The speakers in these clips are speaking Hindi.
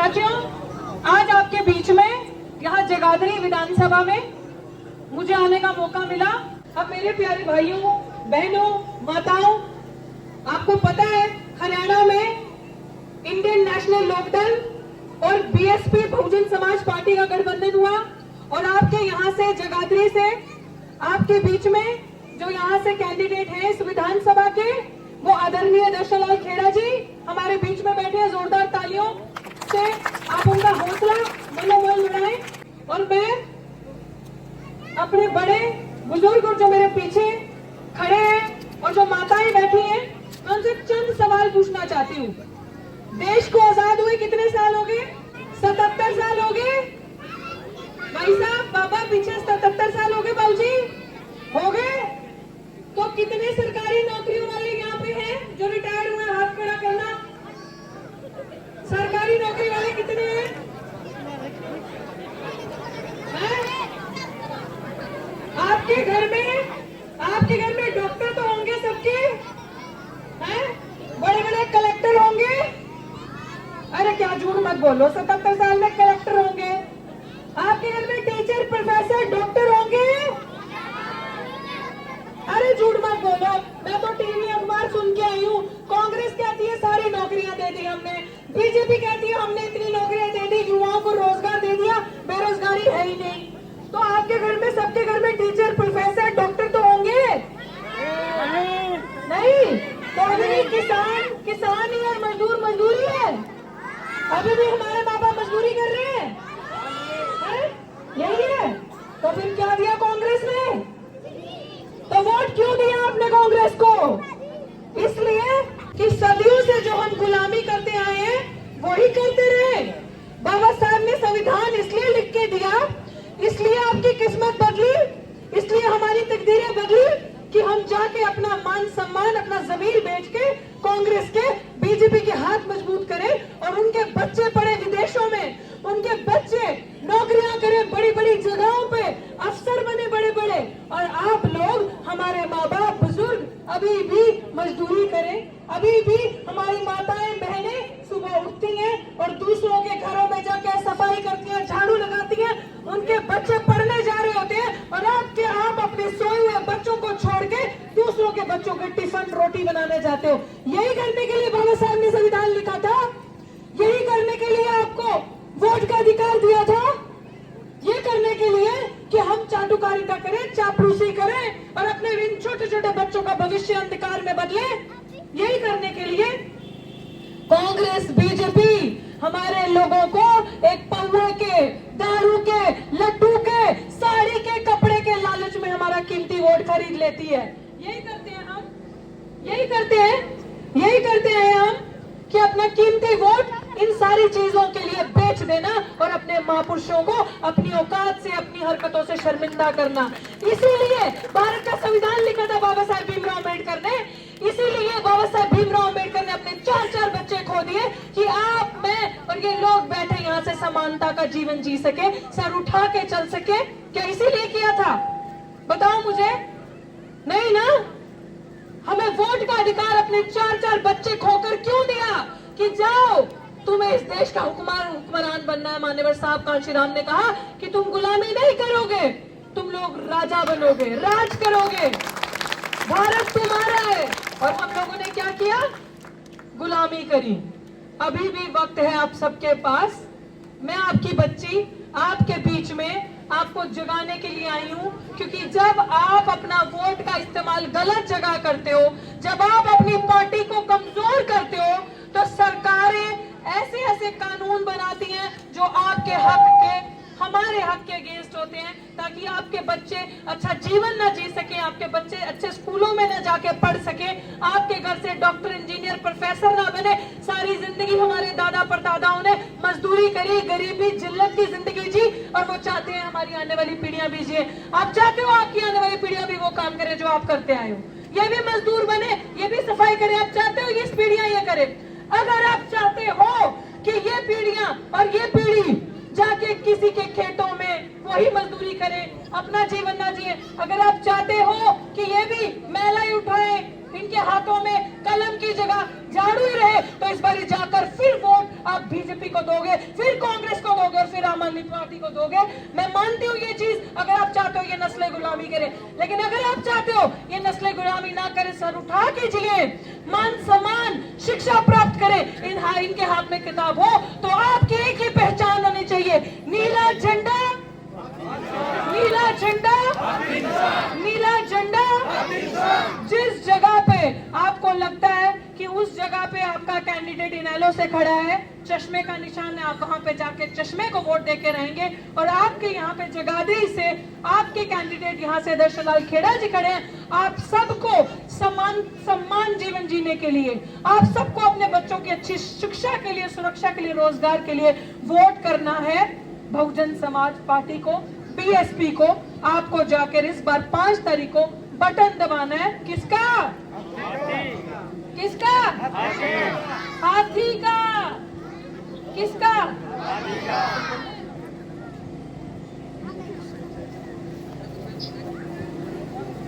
साथियों, आज आपके बीच में यहाँ जगाधरी विधानसभा में मुझे आने का मौका मिला। अब मेरे प्यारे भाइयों, बहनों, माताओं, आपको पता है हरियाणा में इंडियन नेशनल लोकदल और बीएसपी बहुजन समाज पार्टी का गठबंधन हुआ और आपके यहाँ से जगाधरी से आपके बीच में जो यहाँ से कैंडिडेट हैं इस विधानसभा के, वो आदरणीय दर्शन लाल खेड़ा जी हमारे बीच में बैठे हैं। जोरदार तालियों से आप उनका हौसला मनोबल बढ़ाएं। और मैं अपने बड़े बुजुर्ग और जो मेरे पीछे खड़े हैं और जो माताएं बैठी हैं, मैं उनसे चंद सवाल पूछना चाहती हूँ। देश को आजाद हुए कितने साल हो गए? 77 साल हो गए। भाई साहब, बाबा पीछे 77 साल हो गए। बाबूजी हो गए। तो कितने सरकारी नौकरियों वाले यहाँ पे हैं जो रिटायर्ड हुए? हाथ खड़ा करना। सरकारी नौकरी वाले कितने हैं? आपके घर में डॉक्टर तो होंगे सबके, हैं? बड़े बड़े कलेक्टर होंगे। अरे क्या झूठ मत बोलो, 77 साल में कलेक्टर होंगे। आपके घर में टीचर, प्रोफेसर, डॉक्टर होंगे। अरे झूठ मत बोलो, मैं तो टीवी अखबार सुन के आई हूँ। कांग्रेस कहती है सारी नौकरियां दे दी हमने, बीजेपी कहती है हमने इतनी नौकरियां दे दी, युवाओं को रोजगार दे दिया, बेरोजगारी है ही नहीं। तो आपके घर में, सबके घर में टीचर, प्रोफेसर, डॉक्टर तो होंगे नहीं? तो अभी किसान ही है, मजदूरी है। अभी भी हमारे माँ बाप मजदूरी कर रहे हैं, यही है। तो फिर क्या दिया कांग्रेस ने? तो वोट क्यों दिया आपने कांग्रेस को? इसलिए कि सदियों से जो हम गुलामी करते आए हैं वही करते रहे। बाबा साहब ने संविधान इसलिए लिख के दिया, इसलिए आपकी किस्मत बदली, इसलिए हमारी तकदीरें बदली कि हम जाके अपना मान सम्मान, अपना जमीर बेच के कांग्रेस के, बीजेपी के हाथ मजबूत करें और उनके बच्चे पढ़े विदेशों में, उनके बच्चे नौकरियां करें बड़ी बड़ी जगहों पे, अफसर बने बड़े बड़े, और आप लोग, हमारे माँ बाप, बुजुर्ग अभी भी मजदूरी करें। अभी भी हमारी माताएं बहनें सुबह उठती हैं और दूसरों के घरों में जाकर सफाई करती हैं, झाड़ू लगाती हैं, उनके बच्चे पढ़ने जा रहे होते हैं और आप अपने सोए हुए बच्चों को छोड़ के दूसरों के बच्चों के टिफिन रोटी बनाने जाते हो। यही करने के लिए बाबा साहब ने संविधान लिखा था, यही करने के लिए आपको वोट का अधिकार दिया था, ये करने के लिए कि हम चाटुकारिता करें, चापलूसी करें और अपने इन छोटे छोटे बच्चों का भविष्य अंधकार में बदले। यही करने के लिए कांग्रेस, बीजेपी हमारे लोगों को एक पौवे के, दारू के, लड्डू के, साड़ी के, कपड़े के लालच में हमारा कीमती वोट खरीद लेती है। यही करते हैं हम, यही करते हैं हम कि अपना कीमती वोट इन सारी चीजों के लिए बेच देना और अपने महापुरुषों को अपनी औकात से, अपनी हरकतों से शर्मिंदा करना। इसीलिए भारत का संविधान लिखा था बाबा साहेब भीमराव अम्बेडकर ने। इसीलिए बाबा साहेब भीमराव अम्बेडकर ने अपने 4 बच्चे खो दिए कि आप, मैं और ये लोग बैठे यहाँ से समानता का जीवन जी सके, सर उठा के चल सके। क्या इसीलिए किया था? बताओ मुझे। नहीं ना? हमें वोट का अधिकार अपने 4 बच्चे खोकर क्यों दिया कि जाओ, तुम्हें इस देश का हुक्मरान बनना है। मान्यवर साहब कांशीराम ने कहा कि तुम गुलामी नहीं करोगे, तुम लोग राजा बनोगे, राज करोगे, भारत तुम्हारा है। और हम लोगों ने क्या किया? गुलामी करी। अभी भी वक्त है आप सबके पास। मैं आपकी बच्ची आपके बीच में आपको जगाने के लिए आई हूँ, क्योंकि जब आप अपना वोट का इस्तेमाल गलत जगह करते हो, जब आप अपनी पार्टी को कमजोर करते हो, तो सरकारें ऐसे ऐसे कानून बनाती हैं जो आपके हक के, हमारे हक के अगेंस्ट होते हैं, ताकि आपके बच्चे अच्छा जीवन न जी सके, आपके बच्चे अच्छे स्कूलों में न जाके पढ़ सके, आपके घर से डॉक्टर, इंजीनियर, प्रोफेसर ना बने। सारी जिंदगी हमारे दादा परदादाओं ने मजदूरी करी, गरीबी, जिल्लत की जिंदगी जी, और वो चाहते हैं हमारी आने वाली पीढ़ियां भी जिए। आप चाहते हो आपकी आने वाली पीढ़ियां भी वो काम करे जो आप करते आए हो, ये भी मजदूर बने, ये भी सफाई करे। आप चाहते हो ये पीढ़ियां ये करे? अगर आप चाहते हो कि ये पीढ़ियां और ये पीढ़ी जाके किसी के खेतों में वही मजदूरी करें, अपना जीवन ना जिए, अगर आप चाहते हो कि ये भी मैला ही उठाए, इनके हाथों में कलम की जगह झाड़ू ही रहे, तो इस बार जाकर फिर वोट आप बीजेपी को दोगे, फिर कांग्रेस को दोगे और फिर आम आदमी पार्टी को दोगे। मैं मानती हूँ ये चीज, अगर आप चाहते हो ये नस्लें गुलामी करे, लेकिन अगर आप चाहते हो ये नस्लें गुलामी ना करे, सर उठा के जिए, मान सम्मान शिक्षा प्राप्त करे, इनके हाथ में किताब हो, तो आपकी एक ही पहचान होनी चाहिए, नीला झंडा, नीला झंडा, नीला झंडा। जिस जगह पे आपको लगता है कि उस जगह पे आपका कैंडिडेट इनेलो से खड़ा है, चश्मे का निशान है, आप वहां पे जाके चश्मे को वोट देके रहेंगे। और आपके यहाँ पे जगाधरी से आपके कैंडिडेट यहाँ से दर्शन लाल खेड़ा जी खड़े हैं। आप सबको सम्मान जीवन जीने के लिए, आप सबको अपने बच्चों की अच्छी शिक्षा के लिए, सुरक्षा के लिए, रोजगार के लिए वोट करना है बहुजन समाज पार्टी को, बीएसपी को। आपको जाकर इस बार 5 तारीख को बटन दबाना है। किसका? किसका? हाथी का। किसका?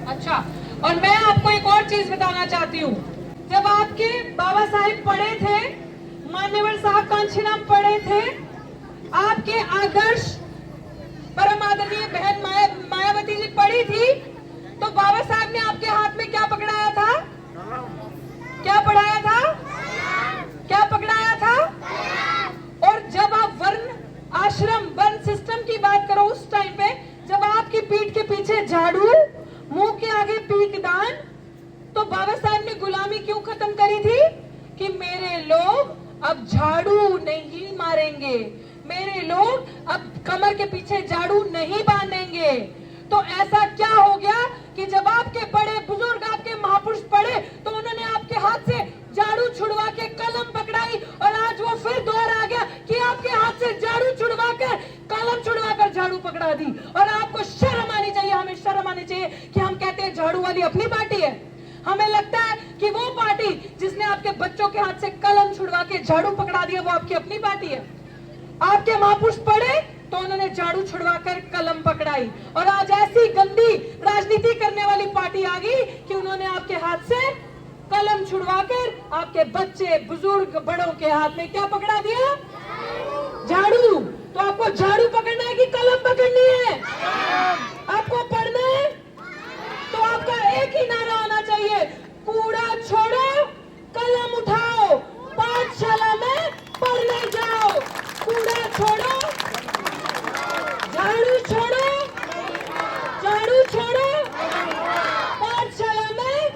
अच्छा, और मैं आपको एक और चीज बताना चाहती हूँ। जब आपके बाबा साहिब पढ़े थे, मान्यवर साहब कांशीराम पढ़े थे, आपके आदर्श परम आदरणीय बहन मायावती जी पढ़ी थी, तो बाबा साहब ने आपके हाथ में क्या पकड़ाया था? क्या पढ़ाया था? क्या पकड़ाया था? और जब आप वर्ण आश्रम, वर्ण सिस्टम की बात करो, उस टाइम पे जब आपकी पीठ के पीछे झाड़ू, मुंह के आगे पीकदान, तो बाबा साहब ने गुलामी क्यों खत्म करी थी? कि मेरे लोग अब झाड़ू नहीं मारेंगे, मेरे लोग अब कमर के पीछे झाड़ू नहीं बांधेंगे। तो ऐसा क्या हो गया कि जब आपके बड़े बुजुर्ग, आपके महापुरुष पढ़े, तो उन्होंने आपके हाथ से झाड़ू छुड़वा के कलम पकड़ाई, और आज वो फिर दौर आ गया कि आपके हाथ से झाड़ू छुड़वा कर, कलम छुड़वा कर झाड़ू पकड़ा दी। और आपको शर्म आनी चाहिए, हमें शर्म आनी चाहिए कि हम कहते हैं झाड़ू वाली अपनी पार्टी है। हमें लगता है कि वो पार्टी जिसने आपके बच्चों के हाथ से कलम छुड़वा के झाड़ू पकड़ा दिया, वो आपकी अपनी पार्टी है। आपके महापुरुष पढ़े तो उन्होंने झाड़ू छुड़वाकर कलम पकड़ाई, और आज ऐसी गंदी राजनीति करने वाली पार्टी आ गई कि उन्होंने आपके हाथ से कलम छुड़वाकर आपके बच्चे, बुजुर्ग, बड़ों के हाथ में क्या पकड़ा दिया? झाड़ू। तो आपको झाड़ू पकड़ना है कि कलम पकड़नी है? आपको पढ़ना है तो आपका एक ही नारा होना चाहिए, कूड़ा छोड़ो, कलम उठाओ, पाठशाला में पढ़ने जाओ। कूड़ा छोड़ो, झाड़ू छोड़ो, झाड़ू छोड़ो, पाठशाला में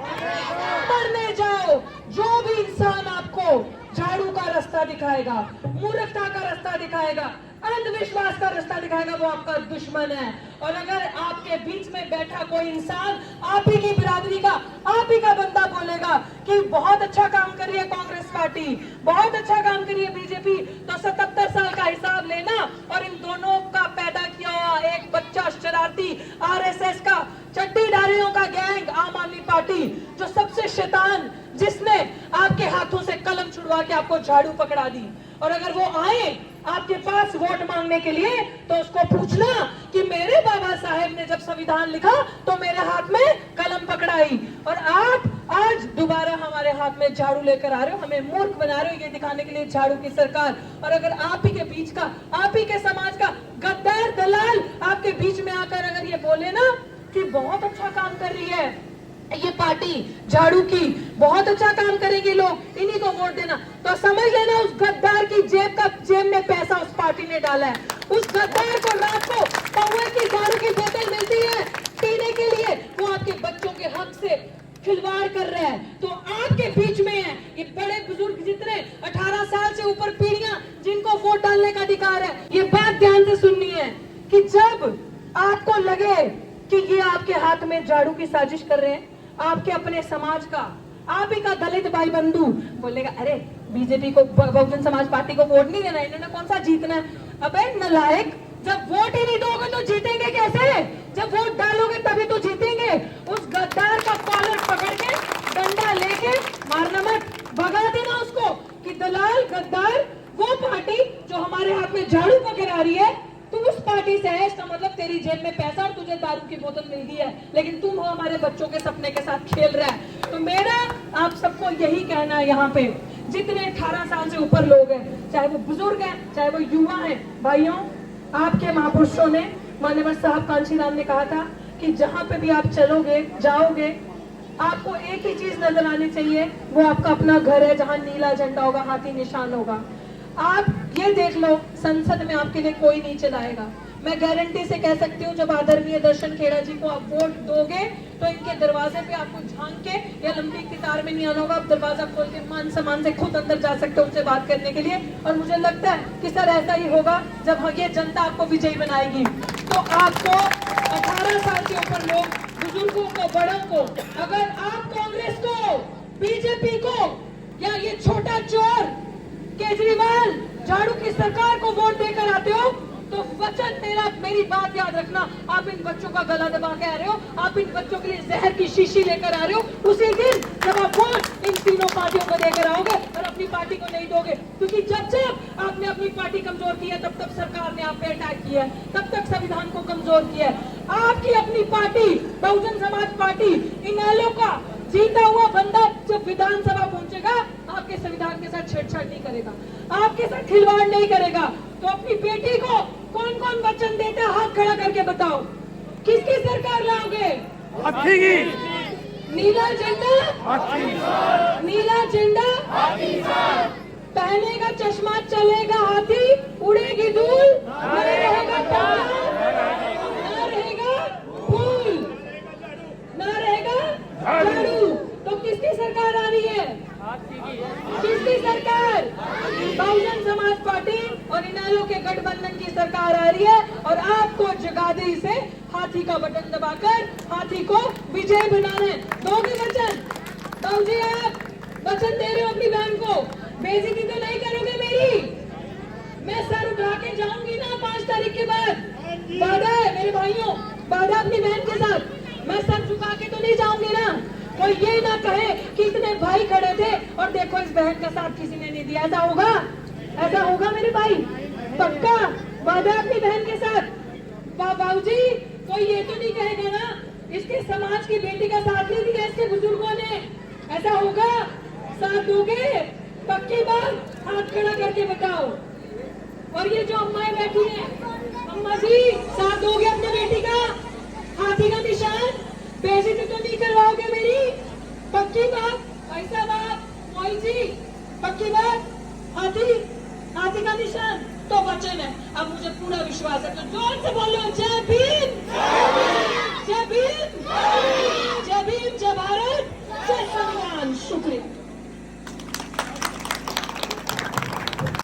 पढ़ने जाओ। जो भी इंसान आपको झाड़ू का रास्ता दिखाएगा, मूर्खता का रास्ता दिखाएगा, अंधविश्वास का रास्ता दिखाएगा, वो आपका दुश्मन है। और अगर आपके बीच में बैठा कोई इंसान आप ही की बिरादरी का, आप ही का बंदा बोलेगा कि बहुत अच्छा काम कर रही है कांग्रेस पार्टी, बहुत अच्छा काम कर रही है बीजेपी, तो 77 साल का हिसाब लेना, और इन दोनों का पैदा किया हुआ एक बच्चा शरारती आरएसएस का चड्डीधारियों का गैंग, आम आदमी पार्टी, जो सबसे शैतान, जिसने आपके हाथों से कलम छुड़वा के आपको झाड़ू पकड़ा दी। और अगर वो आए आपके पास वोट मांगने के लिए, तो उसको पूछना कि मेरे बाबा साहेब ने जब संविधान लिखा तो मेरे हाथ में कलम पकड़ाई, और आप आज दोबारा हमारे हाथ में झाड़ू लेकर आ रहे हो, हमें मूर्ख बना रहे हो, ये दिखाने के लिए झाड़ू की सरकार। और अगर आप ही के बीच का, आप ही के समाज का गद्दार दलाल आपके बीच में आकर अगर ये बोले ना कि बहुत अच्छा काम कर रही है ये पार्टी झाड़ू की, बहुत अच्छा काम करेंगे लोग, इन्हीं को वोट देना, तो समझ लेना उस गद्दार की जेब में पैसा उस पार्टी ने डाला है। उस गद्दार को रात को पौवे की दारू की बोतल मिलती है पीने के लिए, वो आपके बच्चों के हक से खिलवाड़ कर रहा है। तो आपके बीच में है ये बड़े बुजुर्ग, जितने 18 साल से ऊपर पीढ़ियां, जिनको वोट डालने का अधिकार है। ये बात ध्यान से सुननी है कि जब आपको लगे कि ये आपके हाथ में झाड़ू की साजिश कर रहे हैं, आपके अपने समाज का, आप ही का दलित भाई बंधु बोलेगा, अरे बीजेपी को, बहुजन समाज पार्टी को वोट नहीं देना, इन्होंने कौन सा जीतना है। अबे नालायक, जब वोट ही नहीं दोगे तो जीतेंगे कैसे? जब वोट डालोगे तभी तो जीतेंगे। उस गद्दार का कॉलर पकड़ के, डंडा लेके मारना मत, भगा देना उसको कि दलाल, गद्दार, वो पार्टी जो हमारे हाथ में झाड़ू पकड़ आ रही है, तू उस पार्टी से है, इसका मतलब तेरी जेब में पैसा और तुझे दारू की बोतल मिल गई है, लेकिन तुम हो हमारे बच्चों के सपने के साथ खेल रहा है। तो मेरा आप सबको यही कहना है, यहाँ पे जितने 18 साल से ऊपर लोग हैं, चाहे वो बुजुर्ग हैं, चाहे वो युवा हैं, भाइयों, आपके महापुरुषों ने, मान्यवर साहब कांशीराम ने कहा था कि जहां पे भी आप चलोगे, जाओगे, आपको एक ही चीज नजर आनी चाहिए, वो आपका अपना घर है जहां नीला झंडा होगा, हाथी निशान होगा। आप ये देख लो, संसद में आपके लिए कोई नहीं चलाएगा। मैं गारंटी से कह सकती हूँ, जब आदरणीय दर्शन खेड़ा जी को आप वोट दोगे तो इनके दरवाजे पे आपको झांक के या लंबी कतार में नहीं आना होगा, आप दरवाजा खोल के मान सम्मान से खुद अंदर जा सकते हो उनसे बात करने के लिए। और मुझे लगता है कि सर ऐसा ही होगा जब ये जनता आपको विजयी बनाएगी। तो आपको 18 साल से ऊपर लोग, बुजुर्गों को, बड़ों को, अगर आप कांग्रेस को, बीजेपी को या ये छोटा चोर केजरीवाल, झाड़ू की सरकार को वोट देकर आते हो तो वचन मेरी बात याद रखना, आप इन बच्चों का गला दबा के आ रहे हो, आप इन बच्चों के लिए जहर की शीशी लेकर आ रहे हो उसी दिन जब आप वोट इन तीनों पार्टियों को देकर आओगे और अपनी पार्टी को नहीं दोगे। क्योंकि जब आपने अपनी पार्टी कमजोर की है, तब तक सरकार ने आप पे अटैक किया है, तब तक संविधान को कमजोर किया है। आपकी अपनी पार्टी बहुजन समाज पार्टी, इनेलो का जीता हुआ बंदा जब विधानसभा पहुंचेगा, आपके संविधान के साथ छेड़छाड़ नहीं करेगा, आपके साथ खिलवाड़ नहीं करेगा। तो अपनी बेटी को कौन कौन वचन देता है, हाथ खड़ा करके बताओ, किसकी सरकार लाओगे? हाथी की। नीला झंडा, नीला झंडा, पहनेगा चश्मा, चलेगा हाथी, उड़ेगी धूल, न रहेगा टाला, न रहेगा फूल, न रहेगा झाड़ू। तो किसकी सरकार आ रही है? किसकी सरकार? बहुजन समाज पार्टी और इनेलो के गठबंधन की सरकार आ रही है। और आपको जगाधरी से हाथी का बटन दबाकर हाथी को विजय बनाना है। दोगे वचन? बाबूजी, आप वचन दे रहे हो अपनी बहन को, बेइज्जती तो नहीं करोगे मेरी? मैं सर उठा के जाऊंगी ना 5 तारीख के बाद, वादा है मेरे भाइयों, वादा अपनी बहन के साथ। मैं सर झुका के तो नहीं जाऊंगी ना, कोई ये ना कहे कि इतने भाई खड़े थे और देखो इस बहन का साथ किसी ने नहीं दिया। ऐसा होगा? ऐसा होगा मेरे भाई? पक्का वादा अपनी बहन के साथ। बाबूजी, कोई ये तो नहीं कहेगा ना इसके समाज की बेटी का साथ नहीं दिया इसके बुजुर्गों ने? ऐसा होगा? साथ दोगे? पक्की बात, हाथ खड़ा करके बताओ। और ये जो अम्माएं बैठी हैं, अम्मा जी, साथ दोगे अपने बेटी का? हाथी का निशान, बेइज्जती तो नहीं करवाओगे मेरी? पक्की बात? भाई साहब, मोई जी, पक्की बात? हाथी का निशान तो वचन है। अब मुझे पूरा विश्वास है, तो जोर से बोलो, जय भीम, जय भीम।